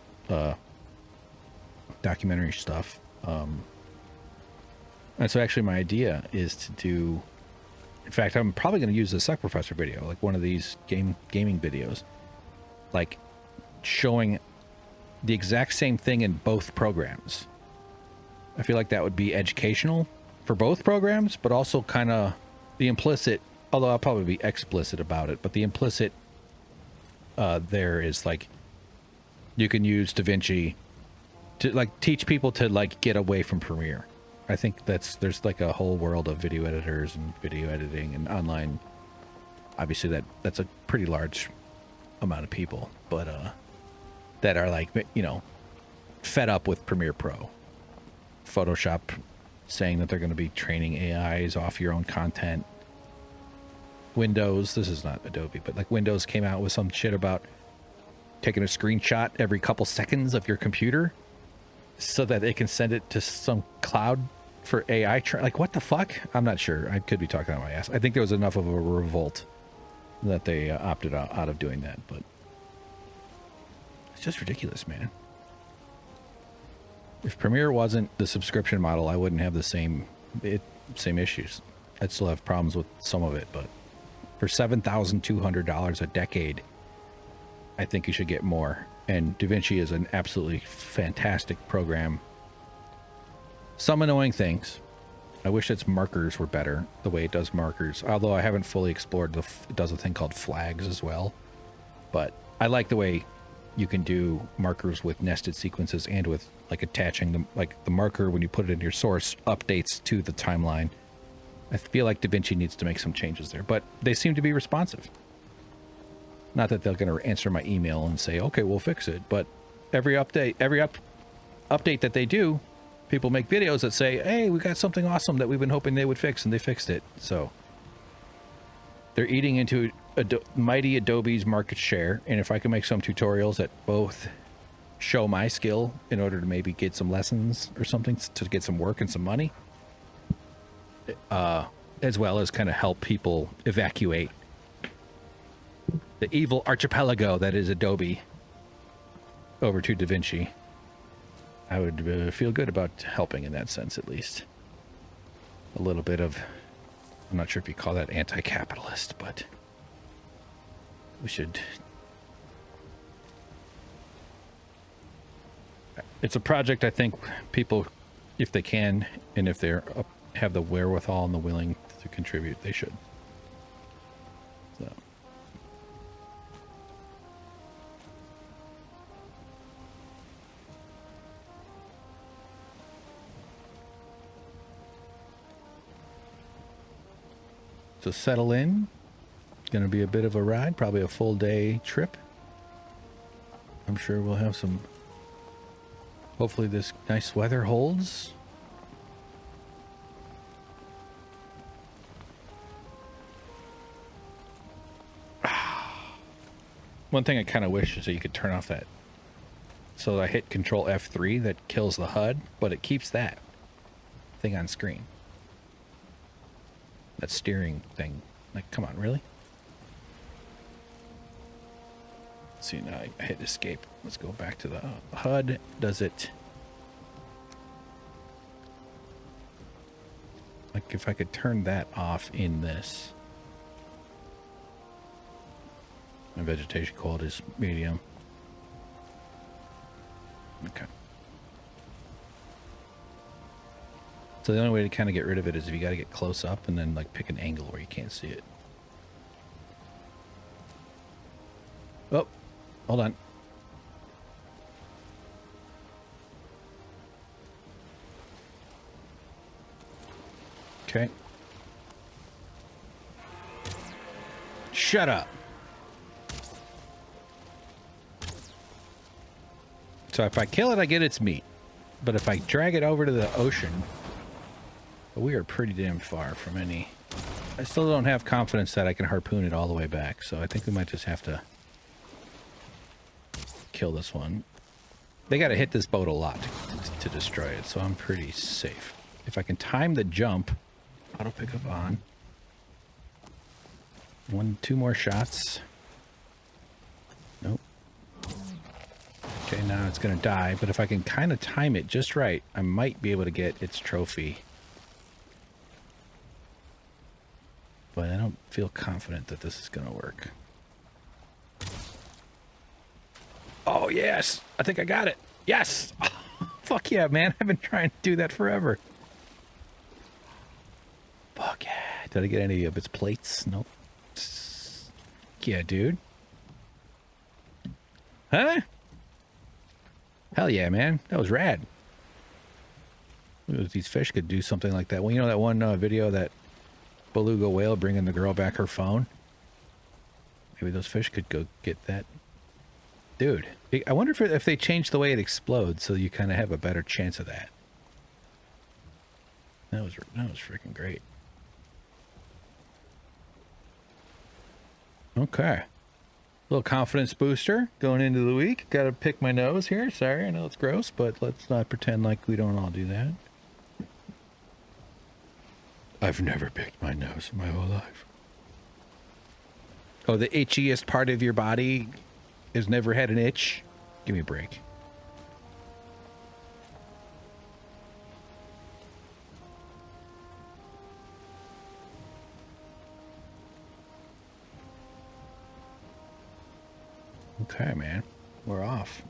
documentary stuff. And so actually my idea is to do, in fact, I'm probably going to use the Suck Professor video, like one of these gaming videos, like showing the exact same thing in both programs. I feel like that would be educational for both programs, but also kind of the implicit, although I'll probably be explicit about it, but the implicit there is like, you can use DaVinci to like teach people to like get away from Premiere. I think there's like a whole world of video editors and video editing and online. Obviously that's a pretty large amount of people, but that are like, you know, fed up with Premiere Pro. Photoshop saying that they're going to be training AIs off your own content. Windows, this is not Adobe, but like Windows came out with some shit about taking a screenshot every couple seconds of your computer so that they can send it to some cloud for AI. Like, what the fuck? I'm not sure. I could be talking out my ass. I think there was enough of a revolt that they opted out of doing that, but it's just ridiculous, man. If Premiere wasn't the subscription model, I wouldn't have the same issues. I'd still have problems with some of it, but for $7,200 a decade, I think you should get more. And DaVinci is an absolutely fantastic program. Some annoying things. I wish its markers were better, the way it does markers. Although I haven't fully explored it does a thing called flags as well. But I like the way you can do markers with nested sequences and with like attaching them, like the marker when you put it in your source updates to the timeline. I feel like DaVinci needs to make some changes there, but they seem to be responsive. Not that they're going to answer my email and say, okay, we'll fix it, but every update, update that they do, people make videos that say, hey, we got something awesome that we've been hoping they would fix, and they fixed it. So they're eating into mighty Adobe's market share, and if I can make some tutorials that both show my skill in order to maybe get some lessons or something to get some work and some money, as well as kind of help people evacuate the evil archipelago that is Adobe over to DaVinci, I would feel good about helping in that sense, at least. A little bit of, I'm not sure if you call that anti-capitalist, but we should. It's a project I think people, if they can, and if they're have the wherewithal and the willing to contribute, they should. So. So settle in. It's going to be a bit of a ride, probably a full day trip. I'm sure we'll have some. Hopefully this nice weather holds. One thing I kind of wish is that you could turn off that. So I hit Control F3, that kills the HUD, but it keeps that thing on screen. That steering thing. Like, come on, really? Let's see, now I hit escape. Let's go back to the HUD. Does it... Like, if I could turn that off in this. My vegetation quality is medium. Okay. So the only way to kind of get rid of it is if you got to get close up and then like pick an angle where you can't see it. Oh, hold on. Okay. Shut up. So if I kill it, I get its meat. But if I drag it over to the ocean, we are pretty damn far from any... I still don't have confidence that I can harpoon it all the way back, so I think we might just have to kill this one. They got to hit this boat a lot to destroy it, so I'm pretty safe. If I can time the jump, auto pick up on. 2 more shots. Nope. Okay, now it's going to die, but if I can kind of time it just right, I might be able to get its trophy. But I don't feel confident that this is going to work. Oh, yes! I think I got it! Yes! Oh, fuck yeah, man. I've been trying to do that forever. Fuck yeah. Did I get any of its plates? Nope. Yeah, dude. Huh? Hell yeah, man. That was rad. These fish could do something like that. Well, you know that one video that beluga whale bringing the girl back her phone? Maybe those fish could go get that. Dude, I wonder if they change the way it explodes so you kind of have a better chance of that. That was freaking great. Okay. Little confidence booster going into the week. Got to pick my nose here. Sorry, I know it's gross, but let's not pretend like we don't all do that. I've never picked my nose in my whole life. Oh, the itchiest part of your body has never had an itch? Give me a break. Okay, man. We're off.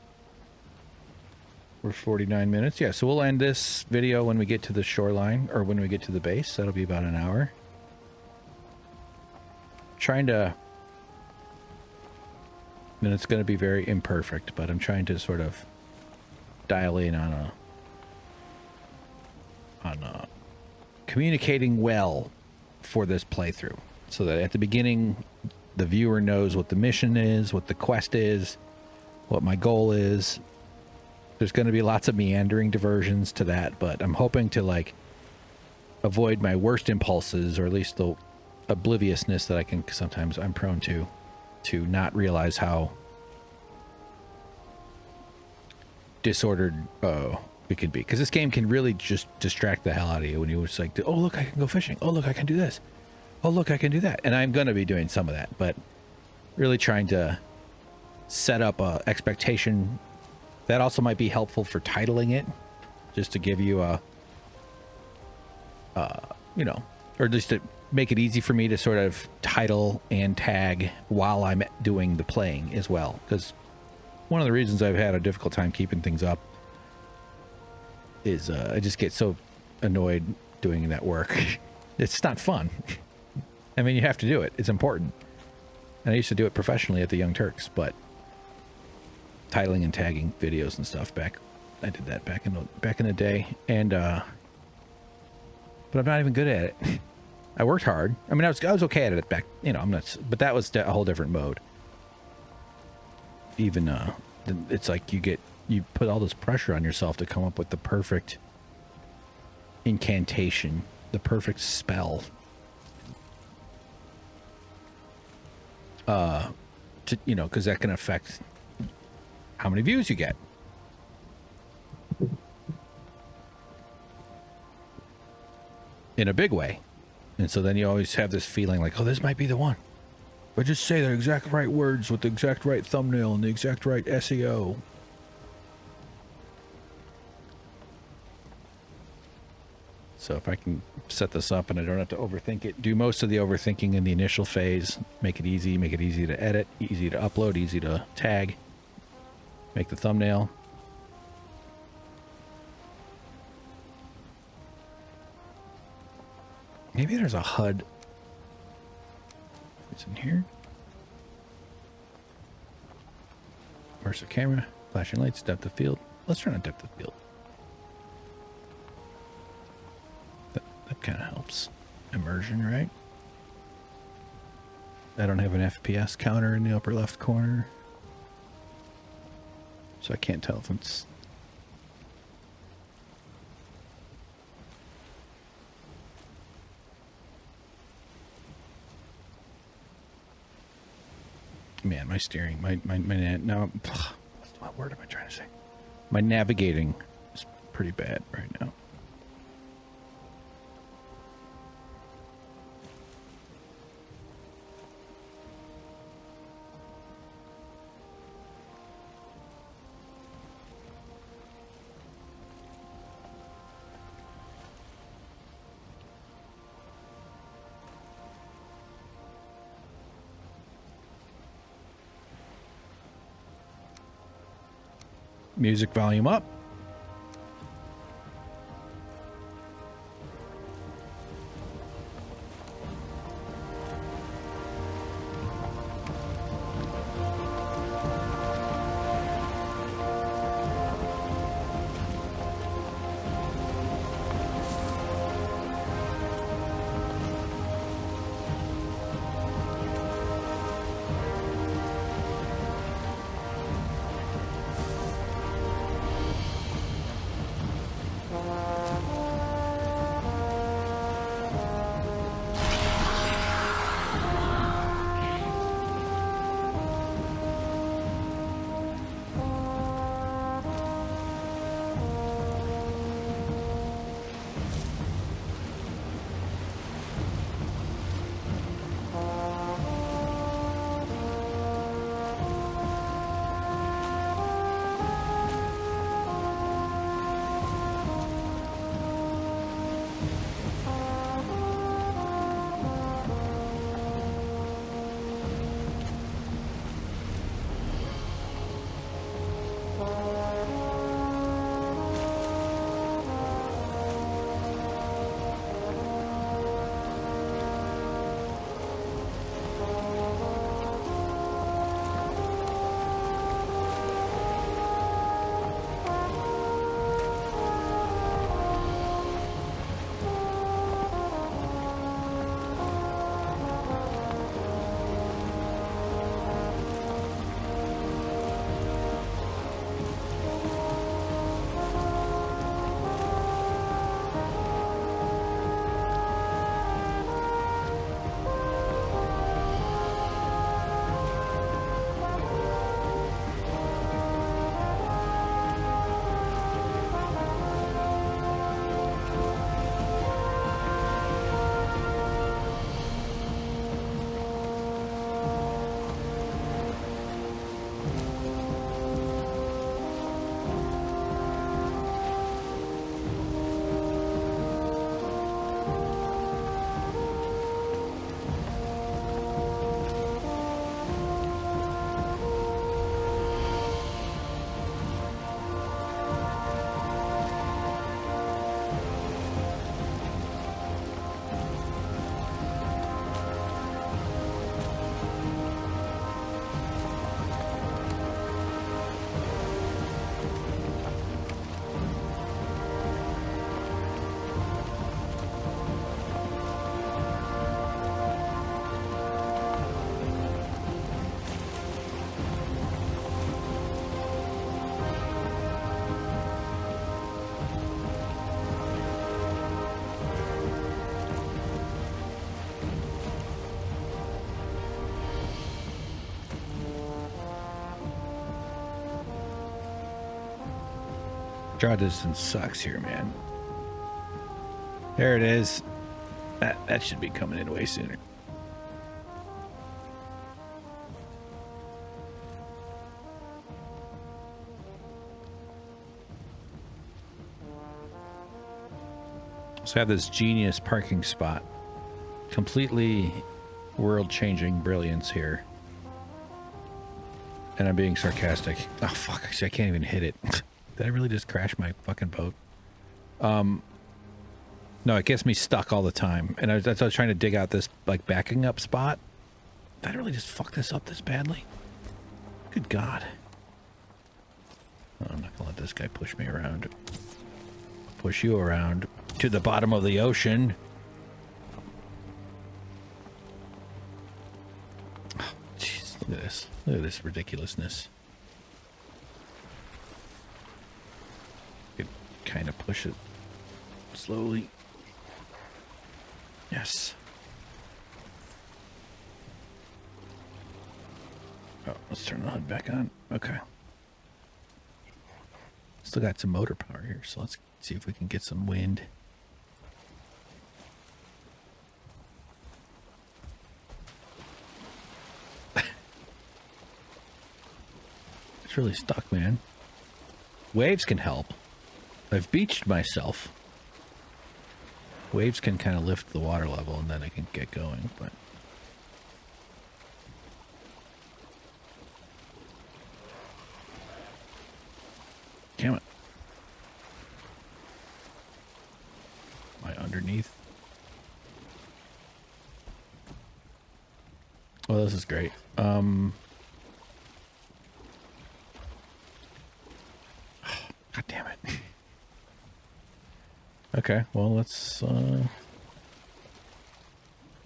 We're 49 minutes. Yeah, so we'll end this video when we get to the shoreline, or when we get to the base. That'll be about an hour. Trying to... And it's going to be very imperfect, but I'm trying to sort of dial in on communicating well for this playthrough, so that at the beginning the viewer knows what the mission is, what the quest is, what my goal is. There's going to be lots of meandering diversions to that, but I'm hoping to like avoid my worst impulses, or at least the obliviousness that I can sometimes I'm prone to not realize how disordered it could be, because this game can really just distract the hell out of you when you just like, oh look, I can go fishing, oh look, I can do this, oh look, I can do that. And I'm going to be doing some of that, but really trying to set up a expectation that also might be helpful for titling it, just to give you a you know, or just to make it easy for me to sort of title and tag while I'm doing the playing as well, because one of the reasons I've had a difficult time keeping things up is I just get so annoyed doing that work. It's not fun. I mean, you have to do it. It's important. And I used to do it professionally at the Young Turks, but titling and tagging videos and stuff I did that back in the day, and but I'm not even good at it. I worked hard. I mean, I was okay at it back, you know, but that was a whole different mode. Even it's like you put all this pressure on yourself to come up with the perfect incantation, the perfect spell, you know, because that can affect how many views you get. In a big way. And so then you always have this feeling like, oh, this might be the one. But just say the exact right words with the exact right thumbnail and the exact right SEO. So if I can set this up and I don't have to overthink it, do most of the overthinking in the initial phase, make it easy to edit, easy to upload, easy to tag, make the thumbnail. Maybe there's a HUD. It's in here. Immersive camera, flashing lights, depth of field. Let's turn on depth of field. That kind of helps. Immersion, right? I don't have an FPS counter in the upper left corner, so I can't tell if it's... Man, my steering, now, what word am I trying to say? My navigating is pretty bad right now. Music volume up. Draw distance sucks here, man. There it is. That should be coming in way sooner. So I have this genius parking spot. Completely world-changing brilliance here. And I'm being sarcastic. Oh, fuck. I can't even hit it. Did I really just crash my fucking boat? No, it gets me stuck all the time. And I was trying to dig out this, like, backing up spot. Did I really just fuck this up this badly? Good God. Oh, I'm not gonna let this guy push me around. Push you around to the bottom of the ocean. Oh, jeez, look at this. Look at this ridiculousness. Could kind of push it slowly. Yes. Oh, let's turn the HUD back on. Okay. Still got some motor power here, so let's see if we can get some wind. It's really stuck, man. Waves can help. I've beached myself. Waves can kind of lift the water level and then I can get going, but... Damn it. Am I underneath? Well, this is great. God damn it. Okay, well, let's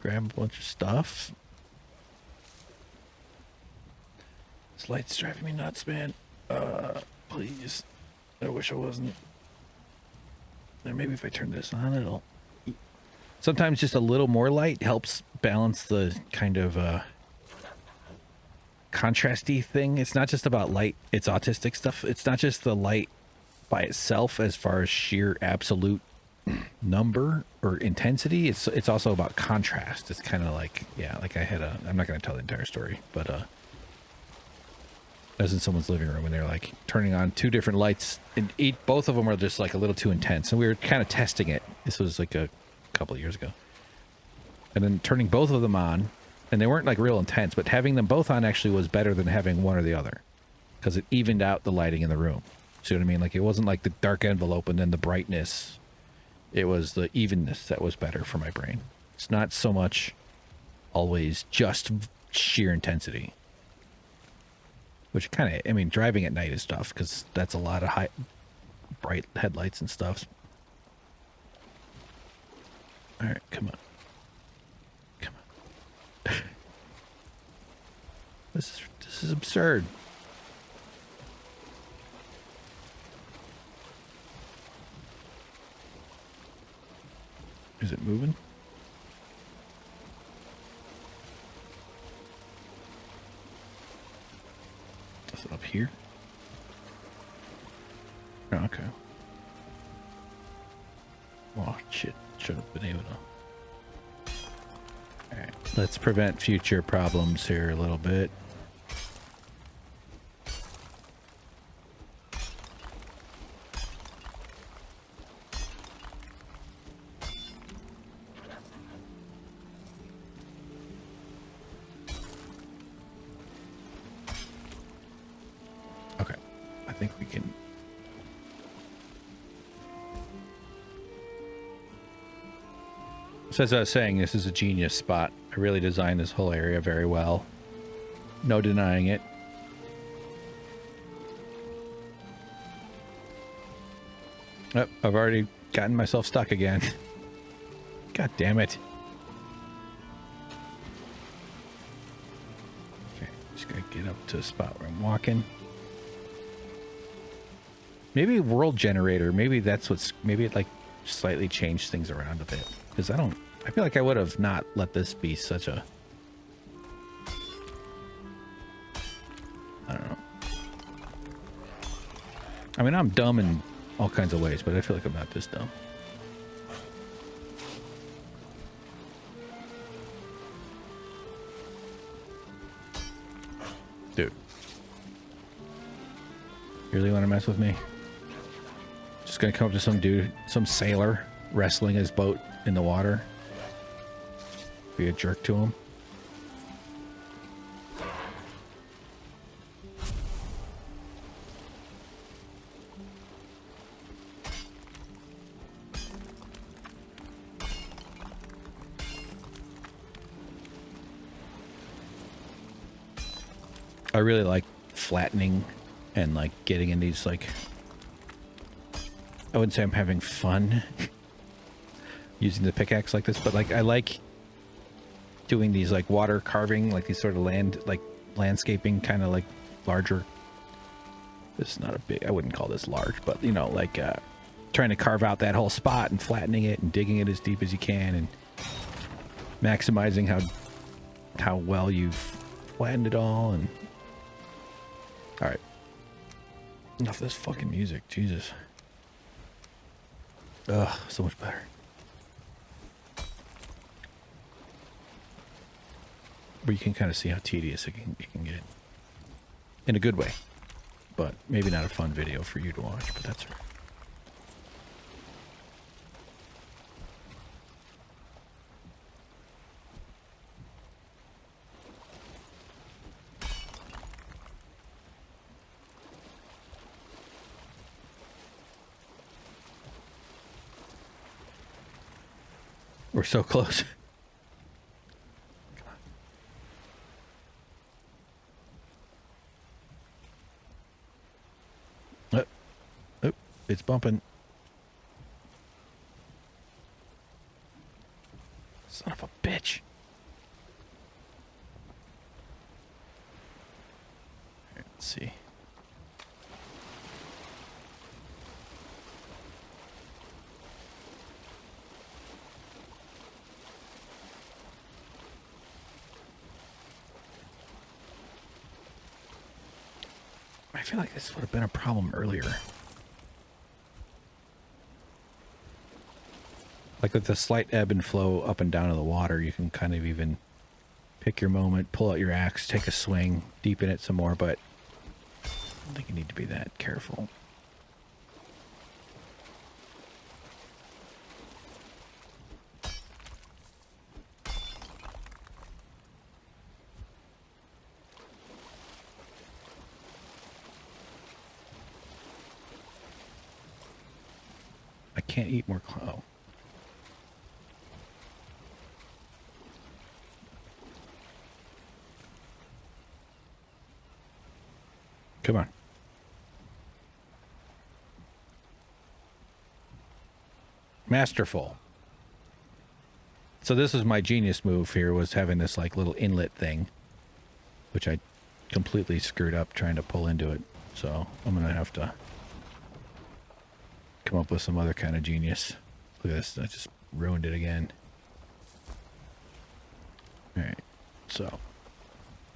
grab a bunch of stuff. This light's driving me nuts, man. Please. I wish I wasn't. Or maybe if I turn this on, it'll... Sometimes just a little more light helps balance the kind of contrasty thing. It's not just about light. It's autistic stuff. It's not just the light by itself as far as sheer absolute number or intensity. It's also about contrast. It's kind of like, yeah, like I had a... I'm not going to tell the entire story, but... I was in someone's living room and they're like turning on two different lights and both of them are just like a little too intense. And we were kind of testing it. This was like a couple of years ago. And then turning both of them on, and they weren't like real intense, but having them both on actually was better than having one or the other because it evened out the lighting in the room. See what I mean? Like it wasn't like the dark envelope and then the brightness. It was the evenness that was better for my brain. It's not so much always just sheer intensity. Which kind of, I mean, driving at night is tough because that's a lot of bright headlights and stuff. All right, come on. Come on. This is absurd. Is it moving? Is it up here? Oh, okay. Oh, shit. Should have been able to... Alright, let's prevent future problems here a little bit. So as I was saying, this is a genius spot. I really designed this whole area very well. No denying it. Oh, I've already gotten myself stuck again. God damn it. Okay, just gotta get up to a spot where I'm walking. Maybe world generator, maybe that's what's, maybe it like slightly changed things around a bit. Because I feel like I would have not let this be such a... I don't know. I mean, I'm dumb and all kinds of ways, but I feel like I'm not this dumb. Dude. You really want to mess with me? Just gonna come up to some dude, some sailor, wrestling his boat in the water. Be a jerk to him. I really like flattening and like getting in these, like, I wouldn't say I'm having fun using the pickaxe like this, but like I like doing these like water carving, like these sort of landscaping, kind of like larger. This is not a big, I wouldn't call this large, but you know, like trying to carve out that whole spot and flattening it and digging it as deep as you can and maximizing how well you've flattened it all. And all right, enough of this fucking music, Jesus. Ugh, so much better. But you can kind of see how tedious it can get. In a good way. But maybe not a fun video for you to watch, but that's right. We're so close. Oh, it's bumping. Son of a bitch. Let's see. I feel like this would have been a problem earlier. Like with the slight ebb and flow up and down of the water, you can kind of even pick your moment, pull out your axe, take a swing, deepen it some more, but I don't think you need to be that careful. I can't eat more clow. Come on. Masterful. So this was my genius move here, was having this like little inlet thing, which I completely screwed up trying to pull into it. So I'm going to have to come up with some other kind of genius. Look at this. I just ruined it again. All right. So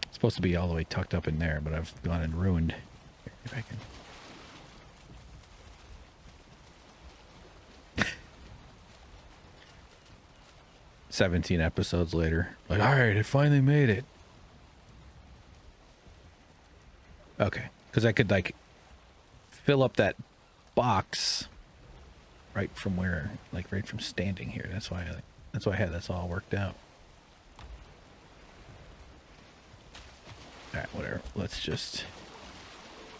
it's supposed to be all the way tucked up in there, but I've gone and ruined. Here, if I can. 17 episodes later. Like, all right, I finally made it. Okay. Because I could, like, fill up that box right from where, like, right from standing here. That's why I had this all worked out. All right, whatever. Let's just...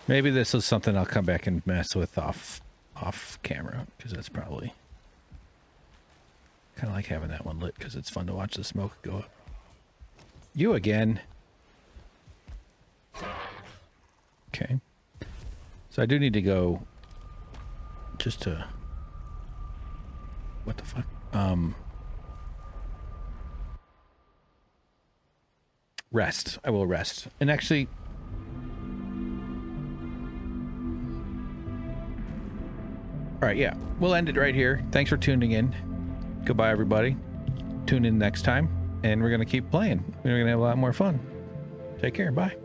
Maybe this is something I'll come back and mess with off camera, because that's probably... Kind of like having that one lit, because it's fun to watch the smoke go up. You again. Okay. So I do need to go just to... What the fuck? Rest. I will rest. And actually... Alright, yeah. We'll end it right here. Thanks for tuning in. Goodbye, everybody. Tune in next time, and we're going to keep playing. We're going to have a lot more fun. Take care. Bye.